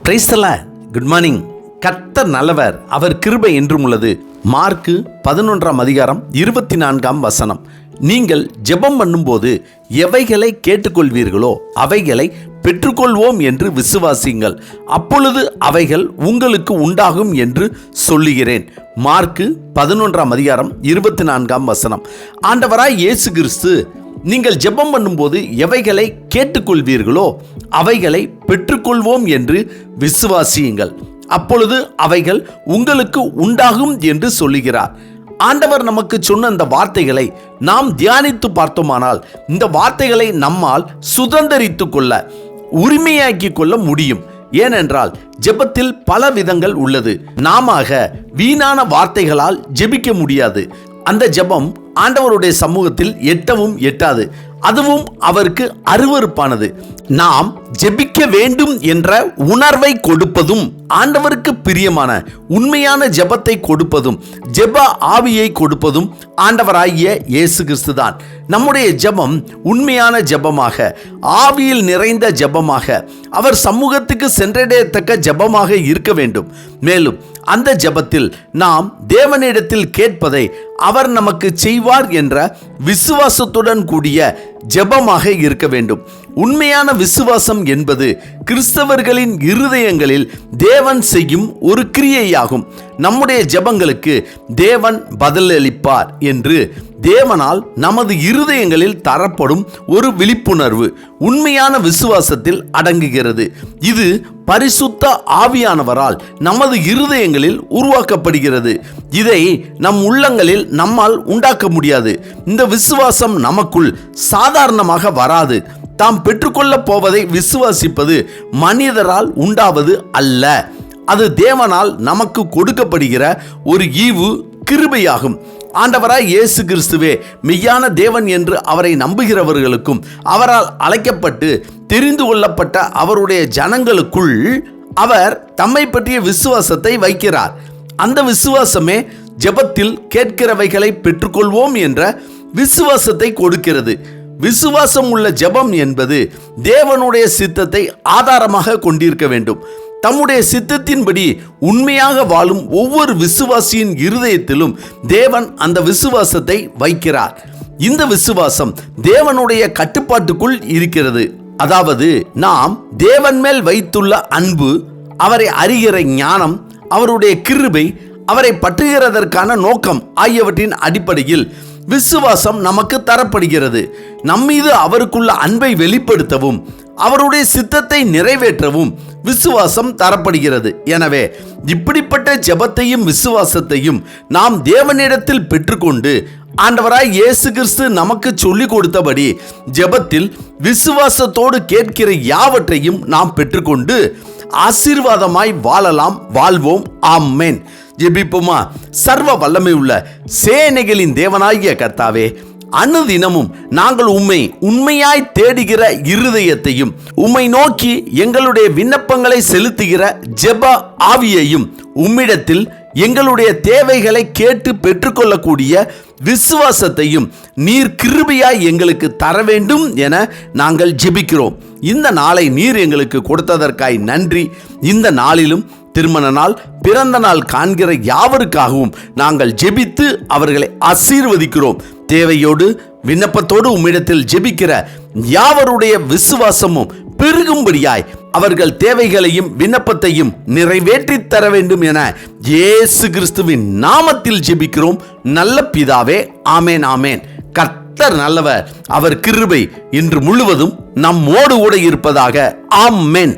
Praise the Lord. Good morning. கர்த்தர் நல்லவர், அவர் கிருபை என்றும் உள்ளது. மார்க்கு 11:24 நீங்கள் ஜெபம் பண்ணும்போது எவைகளை கேட்டுக்கொள்வீர்களோ அவைகளை பெற்றுக்கொள்வோம் என்று விசுவாசியுங்கள், அப்பொழுது அவைகள் உங்களுக்கு உண்டாகும் என்று சொல்லுகிறேன். மார்க்கு 11:24. ஆண்டவராய் இயேசு கிறிஸ்து நீங்கள் ஜெபம் பண்ணும்போது எவைகளை கேட்டுக்கொள்வீர்களோ அவைகளை பெற்றுக்கொள்வோம் என்று விசுவாசியுங்கள், அப்பொழுது அவைகள் உங்களுக்கு உண்டாகும் என்று சொல்லுகிறார். ஆண்டவர் நமக்கு சொன்ன அந்த வார்த்தைகளை நாம் தியானித்து பார்த்தோமானால் இந்த வார்த்தைகளை நம்மால் சுதந்தரித்து கொள்ள, உரிமையாக்கி கொள்ள முடியும். ஏனென்றால் ஜெபத்தில் பல விதங்கள் உள்ளது. நாம வீணான வார்த்தைகளால் ஜெபிக்க முடியாது. அந்த ஜெபம் ஆண்டவருடைய சமூகத்தில் எட்டவும் எட்டாது. அதுவும் அவருக்கு அருவருப்பானது. நாம் ஜெபிக்க வேண்டும் என்ற உணர்வை கொடுப்பதும், ஆண்டவருக்கு பிரியமான உண்மையான ஜெபத்தை கொடுப்பதும், ஜெப ஆவியை கொடுப்பதும் ஆண்டவராகிய இயேசு கிறிஸ்து தான். நம்முடைய ஜெபம் உண்மையான ஜெபமாக, ஆவியில் நிறைந்த ஜெபமாக, அவர் சமூகத்துக்கு சென்றடையத்தக்க ஜெபமாக இருக்க வேண்டும். மேலும் அந்த ஜெபத்தில் நாம் தேவனிடத்தில் கேட்பதை அவர் நமக்கு செய்வார் என்ற விசுவாசத்துடன் கூடிய ஜெபமாக இருக்க வேண்டும். உண்மையான விசுவாசம் என்பது கிறிஸ்தவர்களின் இருதயங்களில் தேவன் செய்யும் ஒரு கிரியையாகும். நம்முடைய ஜெபங்களுக்கு தேவன் பதிலளிப்பார் என்று தேவனால் நமது இருதயங்களில் தரப்படும் ஒரு விழிப்புணர்வு உண்மையான விசுவாசத்தில் அடங்குகிறது. இது பரிசுத்த ஆவியானவரால் நமது இருதயங்களில் உருவாக்கப்படுகிறது. இதை நம் உள்ளங்களில் நம்மால் உண்டாக்க முடியாது. இந்த விசுவாசம் நமக்குள் சாதாரணமாக வராது. தாம் பெற்றுக்கொள்ளப் போவதை விசுவாசிப்பது மனிதரால் உண்டாவது அல்ல. அது தேவனால் நமக்கு கொடுக்கப்படுகிற ஒரு ஈவு கிருபையாகும். ஆண்டவராய் இயேசு கிறிஸ்துவே மெய்யான தேவன் என்று அவரை நம்புகிறவர்களுக்கும் அவரால் அழைக்கப்பட்டு தெரிந்து கொள்ளப்பட்ட அவருடைய ஜனங்களுக்குள் அவர் தம்மை பற்றிய விசுவாசத்தை வைக்கிறார். அந்த விசுவாசமே ஜெபத்தில் கேட்கிறவைகளை பெற்றுக்கொள்வோம் என்ற விசுவாசத்தை கொடுக்கிறது. விசுவாசம் உள்ள ஜெபம் என்பது தேவனுடைய சித்தத்தை ஆதாரமாக கொண்டிருக்க வேண்டும். தம்முடைய சித்தத்தின்படி உண்மையாக வாழும் ஒவ்வொரு விசுவாசியின் இருதயத்திலும் தேவன் அந்த விசுவாசத்தை வைக்கிறார். இந்த விசுவாசம் தேவனுடைய கட்டுப்பாட்டுக்குள் இருக்கிறது. அதாவது நாம் தேவன் மேல் வைத்துள்ள அன்பு, அவரை அறிகிற ஞானம், அவருடைய கிருபை, அவரை பற்றுகிறதற்கான நோக்கம் ஆகியவற்றின் அடிப்படையில் விசுவாசம் நமக்கு தரப்படுகிறது. நம்மீது அவருக்குள்ள அன்பை வெளிப்படுத்தவும் அவருடைய சித்தத்தை நிறைவேற்றவும் விசுவாசம் தரப்படுகிறது. எனவே இப்படிப்பட்ட ஜெபத்தையும் விசுவாசத்தையும் நாம் தேவனிடத்தில் பெற்றுக்கொண்டு ஆண்டவராய் இயேசு கிறிஸ்து நமக்கு சொல்லிக் கொடுத்தபடி ஜெபத்தில் விசுவாசத்தோடு கேட்கிற யாவற்றையும் நாம் பெற்றுக்கொண்டு ஆசீர்வாதமாய் வாழலாம், வாழ்வோம். ஆமென். ஜெபிப்போமா? சர்வ வல்லமை உள்ள சேனைகளின் தேவனாகிய கர்த்தாவே, அனுதினமும் நாங்கள் உம்மை உண்மையாய் தேடுகிற இருதயத்தையும், உம்மை நோக்கி எங்களுடைய விண்ணப்பங்களை செலுத்துகிற ஜெப ஆவியையும், உம்மிடத்தில் எங்களுடைய தேவைகளை கேட்டு பெற்றுக்கொள்ளக்கூடிய விசுவாசத்தையும் நீர் கிருபையாய் எங்களுக்கு தர வேண்டும் என நாங்கள் ஜெபிக்கிறோம். இந்த நாளை நீர் எங்களுக்கு கொடுத்ததற்காய் நன்றி. இந்த நாளிலும் திருமண நாள், பிறந்த நாள் காண்கிற யாவருக்காகவும் நாங்கள் ஜெபித்து அவர்களை ஆசீர்வதிக்கிறோம். தேவையோடு விண்ணப்பத்தோடு உம்மிடத்தில் ஜெபிக்கிற யாவருடைய விசுவாசமும் பெருகும்படியாய் அவர்கள் தேவைகளையும் விண்ணப்பத்தையும் நிறைவேற்றி தர வேண்டும் என இயேசு கிறிஸ்துவின் நாமத்தில் ஜெபிக்கிறோம் நல்ல பிதாவே. ஆமேன், ஆமேன். கர்த்தர் நல்லவர், அவர் கிருபை இன்று முழுவதும் நம்மோடு கூட இருப்பதாக. ஆமென்.